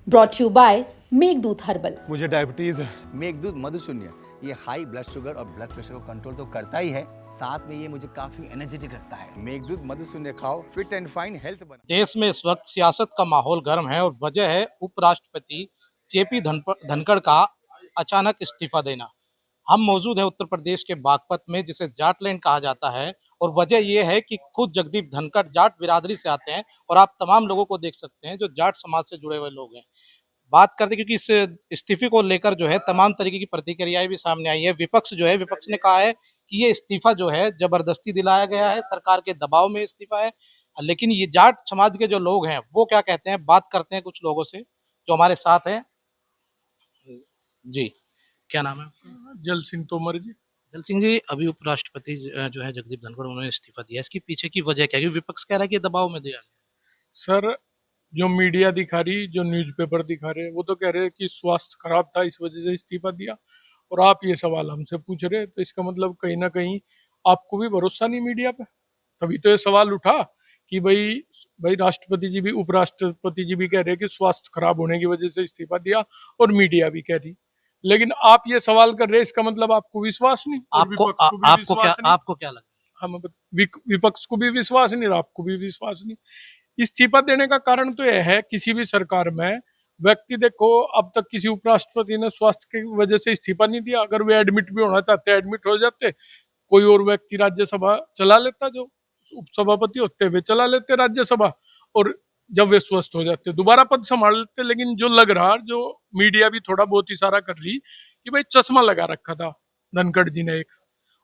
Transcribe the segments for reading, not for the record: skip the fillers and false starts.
Brought you by Meghdoot herbal. मुझे diabetes है। मेघदूत मधुशून्य ये हाई ब्लड शुगर और ब्लड प्रेशर को कंट्रोल तो करता ही है, साथ में ये मुझे काफी एनर्जेटिक रखता है। मेघदूत मधुशून्य खाओ, फिट एंड फाइन हेल्थ बना। देश में इस वक्त सियासत का माहौल गर्म है और वजह है उपराष्ट्रपति जेपी धनखड़ का अचानक इस्तीफा देना। हम मौजूद है उत्तर प्रदेश के बागपत में, जिसे जाटलैंड कहा जाता है, और वजह यह है कि खुद जगदीप धनखड़ जाट बिरादरी से आते हैं और आप तमाम लोगों को देख सकते हैं जो जाट समाज से जुड़े हुए लोग हैं। बात करते, क्योंकि इस इस्तीफे को लेकर जो है तमाम तरीके की प्रतिक्रियाएं भी सामने आई है। विपक्ष ने कहा है कि ये इस्तीफा जो है जबरदस्ती दिलाया गया है, सरकार के दबाव में इस्तीफा है। लेकिन ये जाट समाज के जो लोग हैं वो क्या कहते हैं, बात करते हैं कुछ लोगों से जो हमारे साथ हैं। जी, क्या नाम है आपका? जल सिंह तोमर जी। दल सिंह जी, अभी उपराष्ट्रपति जो है जगदीप धनखड़, उन्होंने इस्तीफा दिया, इसके पीछे की वजह क्या है? क्योंकि विपक्ष कह रहा है कि दबाव में दिया गया। सर, जो मीडिया दिखा रही, जो न्यूज़पेपर दिखा रहे, वो तो कह रहे हैं कि स्वास्थ्य खराब था इस वजह से इस्तीफा दिया, और आप ये सवाल हमसे पूछ रहे हैं, तो इसका मतलब कहीं ना कहीं आपको भी भरोसा नहीं मीडिया पे। तभी तो ये सवाल उठा कि भाई राष्ट्रपति जी भी, उपराष्ट्रपति जी भी कह रहे हैं कि स्वास्थ्य खराब होने की वजह से इस्तीफा दिया, और मीडिया भी कह रही। लेकिन आप ये सवाल कर रहे हैं, इसका मतलब आपको विश्वास नहीं, और विपक्ष को भी विश्वास नहीं। आपको क्या लगता है? हम विपक्ष को भी विश्वास नहीं और आपको भी विश्वास नहीं। इस्तीफा देने का कारण तो यह है, किसी भी सरकार में व्यक्ति देखो, अब तक किसी उपराष्ट्रपति ने स्वास्थ्य की वजह से इस्तीफा नहीं दिया। अगर वे एडमिट भी होना चाहते, एडमिट हो जाते, कोई और व्यक्ति राज्यसभा चला लेता, जो उपसभापति होते वे चला लेते राज्यसभा, और जब वे स्वस्थ हो जाते दोबारा पद संभाल लेते। लेकिन जो लग रहा, जो मीडिया भी थोड़ा बहुत इशारा कर रही कि भाई चश्मा लगा रखा था धनखड़ जी ने एक,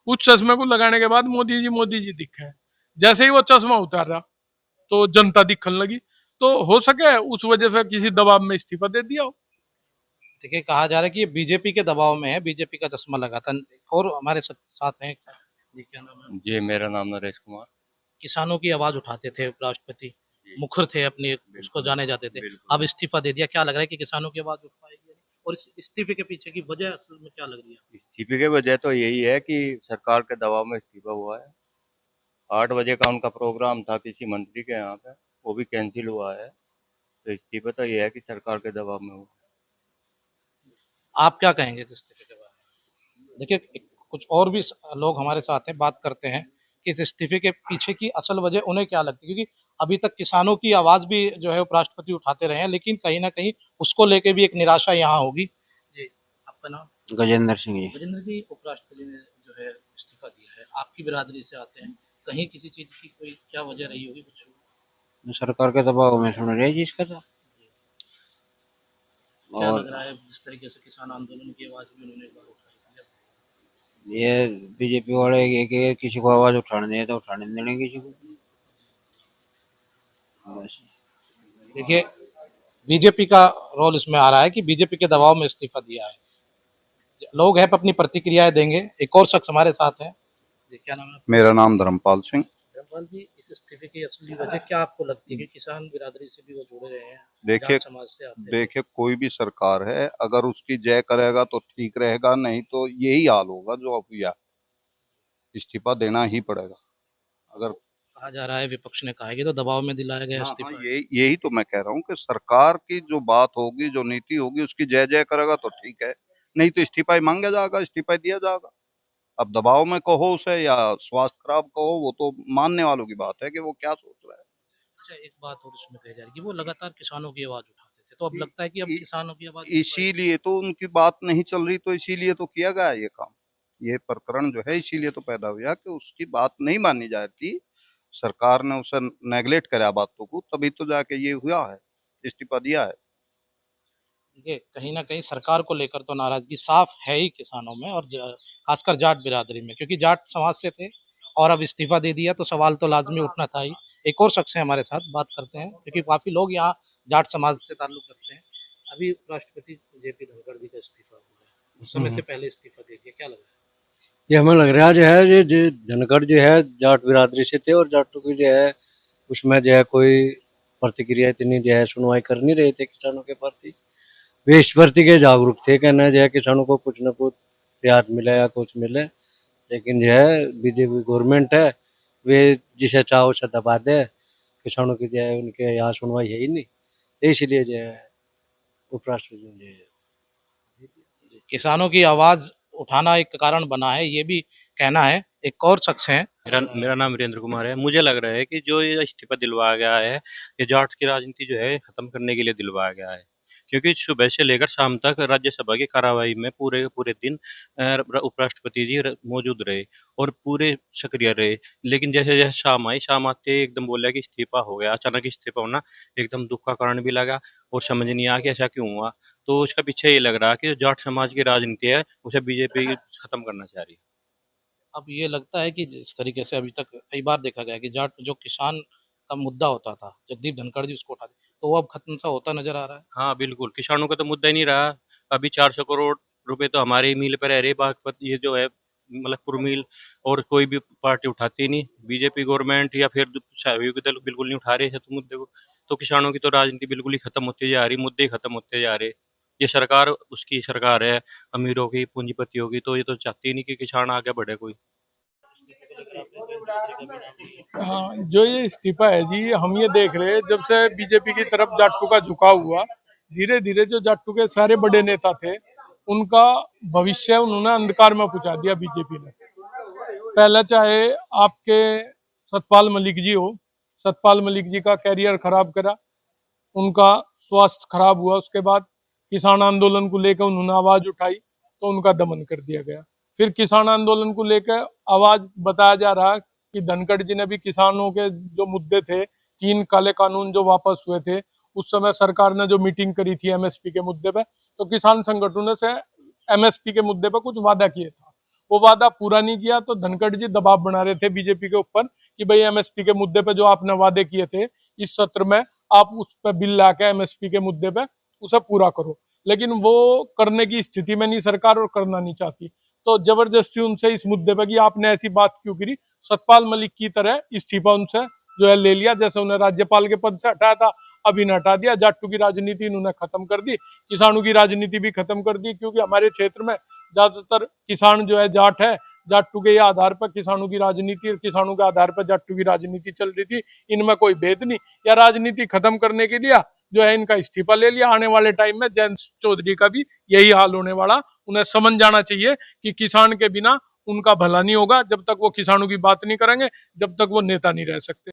उस चश्मे को लगाने के बाद मोदी जी दिखे हैं। जैसे ही वो चश्मा उतारा तो जनता दिखने लगी, तो हो सके उस वजह से किसी दबाव में इस्तीफा दे दिया हो। देखिए, कहा जा रहा है कि ये बीजेपी के दबाव में है, बीजेपी का चश्मा लगा था। और हमारे साथ हैं जी, क्या नाम है? जी, मेरा नाम नरेश कुमार। किसानों की आवाज उठाते थे उपराष्ट्रपति, मुखर थे अपनी, उसको जाने जाते थे। बिल्कुल। अब इस्तीफा दे दिया, क्या लग रहा है कि किसानों की आवाज उठ पाएगी? और इस इस्तीफे के पीछे की वजह असल में क्या लग रही है? इस्तीफे की वजह तो यही है कि सरकार के दबाव में इस्तीफा हुआ है। 8 बजे का उनका प्रोग्राम था किसी मंत्री के यहाँ पे, वो भी कैंसिल हुआ है। तो इस्तीफा तो ये है कि सरकार के दबाव में हुआ। आप क्या कहेंगे इस इस्तीफे के बारे में? देखिए, कुछ और भी लोग हमारे साथ हैं, बात करते हैं कि इस इस्तीफे के पीछे की असल वजह उन्हें क्या लगती है। क्योंकि अभी तक किसानों की आवाज भी जो है उपराष्ट्रपति उठाते रहे हैं, लेकिन कहीं ना कहीं उसको लेके भी एक निराशा यहाँ होगी। जी, आपका नाम? गजेंद्र सिंह जी। गजेंद्र जी, उपराष्ट्रपति ने जो है इस्तीफा दिया है, आपकी बिरादरी से आते हैं, कहीं किसी चीज की कोई क्या वजह रही होगी कुछ? सरकार के दबाव में सुन रहे जी इसका तो। क्या और लग रहा है जिस तरीके से किसान आंदोलन की आवाज भी उन्होंने एक बार उठाई थी? ये बीजेपी वाले के किसी को आवाज उठाने दें तो उठाने नहीं देंगे किसी को। बस। देखिए, बीजेपी का रोल इसमें आ रहा है कि बीजेपी के दबाव में इस्तीफा दिया है। लोग हैं, अपनी प्रतिक्रियाएं देंगे। एक और शख्स हमारे साथ है जी, क्या नाम है? मेरा नाम धर्मपाल सिंह। धर्मपाल जी, इस इस्तीफे की असली वजह क्या आपको लगती है कि किसान बिरादरी से भी वो जुड़े रहे हैं, देखिए जाट समाज से आते हैं? देखिए कोई भी सरकार है, अगर उसकी जय करेगा तो ठीक रहेगा, नहीं तो यही हाल होगा जो अब हुआ। इस्तीफा देना ही पड़ेगा। अगर कहा जा रहा है, विपक्ष ने कहा है कि तो दबाव में दिलाया गया हाँ, इस्तीफा है। यही तो मैं कह रहा हूँ कि सरकार की जो बात होगी, जो नीति होगी, उसकी जय जय करेगा तो ठीक है, नहीं तो इस्तीफा ही मांगा जाएगा, इस्तीफा ही दिया जाएगा। अब दबाव में कहो उसे या स्वास्थ्य खराब कहो, वो तो मानने वालों की बात है कि वो क्या सोच रहा है। अच्छा, एक बात और इसमें कही जा रही है कि वो लगातार किसानों की आवाज उठाते थे, तो अब लगता है कि अब इ- किसानों की आवाज उठ पाएगी? इसीलिए तो उनकी बात नहीं चल रही, तो इसीलिए तो किया गया ये काम। ये प्रकरण जो है इसीलिए तो पैदा हुआ कि उसकी बात नहीं मानी जा रही, सरकार ने उसे नेगलेक्ट करा बातों को, तभी तो जाके ये हुआ है, इस्तीफा दिया है। देखिए, कहीं न कहीं सरकार को लेकर तो नाराज़गी साफ़ है ही किसानों में, और ख़ासकर जाट बिरादरी में, क्योंकि जाट समाज से थे और अब इस्तीफ़ा दे दिया तो सवाल तो लाज़मी उठना था ही। एक और शख्स है हमारे साथ, बात करते हैं, क्योंकि काफ़ी लोग यहाँ जाट समाज से ताल्लुक़ रखते हैं। अभी राष्ट्रपति जेपी धनखड़ जी का इस्तीफ़ा हुआ है, उस समय से पहले इस्तीफ़ा दे दिया, क्या लग रहा है? ये हमें लग रहा है जो है ये धनखड़ जो है जाट बिरादरी से थे, और जाटों की जो है उसमें जो है कोई प्रतिक्रिया इतनी जो है सुनवाई कर नहीं रहे थे किसानों के प्रति। वे इस प्रति के जागरूक थे, कहना जो है किसानों को कुछ न कुछ रियायत मिले या कुछ मिले, लेकिन जो है बीजेपी गवर्नमेंट है, वे जिसे चाहो उसे दबा दे। किसानों की जो है उनके यहाँ सुनवाई है ही नहीं, तो इसलिए जो है उपराष्ट्रपति होने चाहिए। किसानों की आवाज उठाना एक कारण बना है, ये भी कहना है। एक और शख्स हैं, मेरा मेरा नाम वीरेंद्र कुमार है। मुझे लग रहा है कि जो ये इस्तीफा दिलवाया गया है, ये जाट की राजनीति जो है खत्म करने के लिए दिलवाया गया है। क्योंकि सुबह से लेकर शाम तक राज्यसभा की कार्यवाही में पूरे पूरे दिन उपराष्ट्रपति जी मौजूद रहे और पूरे सक्रिय रहे। लेकिन जैसे जैसे शाम आई, शाम आते ही एकदम बोला कि इस्तीफा हो गया। अचानक इस्तीफा होना एकदम दुख का कारण भी लगा और समझ नहीं आया कि ऐसा क्यों हुआ। तो इसका पीछे ये लग रहा है कि जो जाट समाज की राजनीति है उसे बीजेपी खत्म करना चाह रही है। अब ये लगता है कि जिस तरीके से अभी तक कई बार देखा गया कि जाट जो किसान का मुद्दा होता था, जगदीप धनखड़ जी उसको उठाते, तो वो अब खत्म सा होता नजर आ रहा है। हाँ, बिल्कुल, किसानों का तो मुद्दा ही नहीं रहा। अभी 400 करोड़ रुपए तो हमारे ही मिल पे रह रहे, बागपत ये जो है मलकपुर मिल, और कोई भी पार्टी उठाती नहीं। बीजेपी गवर्नमेंट या फिर सहयोगी दल बिल्कुल नहीं उठा रहे हैं तो मुद्दे को। तो किसानों की तो राजनीति बिल्कुल ही खत्म होती जा रही, मुद्दे ही खत्म होते जा रहे। ये सरकार उसकी सरकार है, अमीरों की, पूंजीपतियों की, तो ये तो चाहती ही नहीं कि किसान आगे बढ़े कोई। हाँ, जो ये इस्तीफा है जी, हम ये देख रहे हैं जब से बीजेपी की तरफ जाट्टू का झुकाव हुआ, धीरे धीरे जो जाट्टू के सारे बड़े नेता थे उनका भविष्य उन्होंने अंधकार में पहुंचा दिया बीजेपी ने। पहले चाहे आपके सतपाल मलिक जी हो, सतपाल मलिक जी का कैरियर खराब करा, उनका स्वास्थ्य खराब हुआ, उसके बाद किसान आंदोलन को लेकर उन्होंने आवाज उठाई तो उनका दमन कर दिया गया। फिर किसान आंदोलन को लेकर आवाज बताया जा रहा कि धनखड़ जी ने भी किसानों के जो मुद्दे थे, 3 काले कानून जो वापस हुए थे, उस समय सरकार ने जो मीटिंग करी थी एमएसपी के मुद्दे पे, तो किसान संगठनों से एमएसपी के मुद्दे पे कुछ वादा किया था, वो वादा पूरा नहीं किया। तो धनखड़ जी दबाव बना रहे थे बीजेपी के ऊपर कि भाई एमएसपी के मुद्दे पे जो आपने वादे किए थे, इस सत्र में आप उस पर बिल लाके एमएसपी के मुद्दे पे उसे पूरा करो। लेकिन वो करने की स्थिति में नहीं सरकार, और करना नहीं चाहती। तो जबरदस्ती उनसे इस मुद्दे पे कि आपने ऐसी बात क्यों करी, सतपाल मलिक की तरह इस्तीफा उनसे जो है ले लिया। जैसे उन्हें राज्यपाल के पद से हटाया था, अभी ने हटा दिया। जाट्टू की राजनीति इन्होंने खत्म कर दी, किसानों की राजनीति भी खत्म कर दी। क्योंकि हमारे क्षेत्र में ज्यादातर किसान जो है जाट है, जाट्टू के आधार पर किसानों की राजनीति और किसानों के आधार पर जाट्टू की राजनीति चल रही थी। इनमें कोई भेद नहीं, या राजनीति खत्म करने के लिए जो है इनका इस्तीफा ले लिया। आने वाले टाइम में जयंत चौधरी का भी यही हाल होने वाला। उन्हें समझ जाना चाहिए कि किसान के बिना उनका भला नहीं होगा। जब तक वो किसानों की बात नहीं करेंगे, जब तक वो नेता नहीं रह सकते।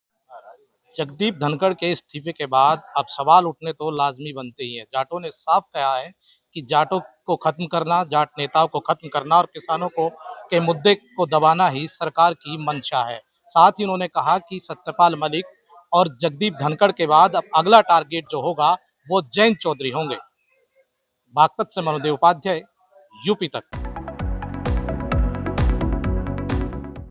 जगदीप धनखड़ के इस्तीफे के बाद अब सवाल उठने तो लाजमी बनते ही हैं। जाटों ने साफ कहा है कि जाटों को खत्म करना, जाट नेताओं को खत्म करना और किसानों को के मुद्दे को दबाना ही सरकार की मंशा है। साथ ही उन्होंने कहा कि सत्यपाल मलिक और जगदीप धनखड़ के बाद अब अगला टारगेट जो होगा वो जयंत चौधरी होंगे। बागपत से मनोदेव उपाध्याय, यूपी तक।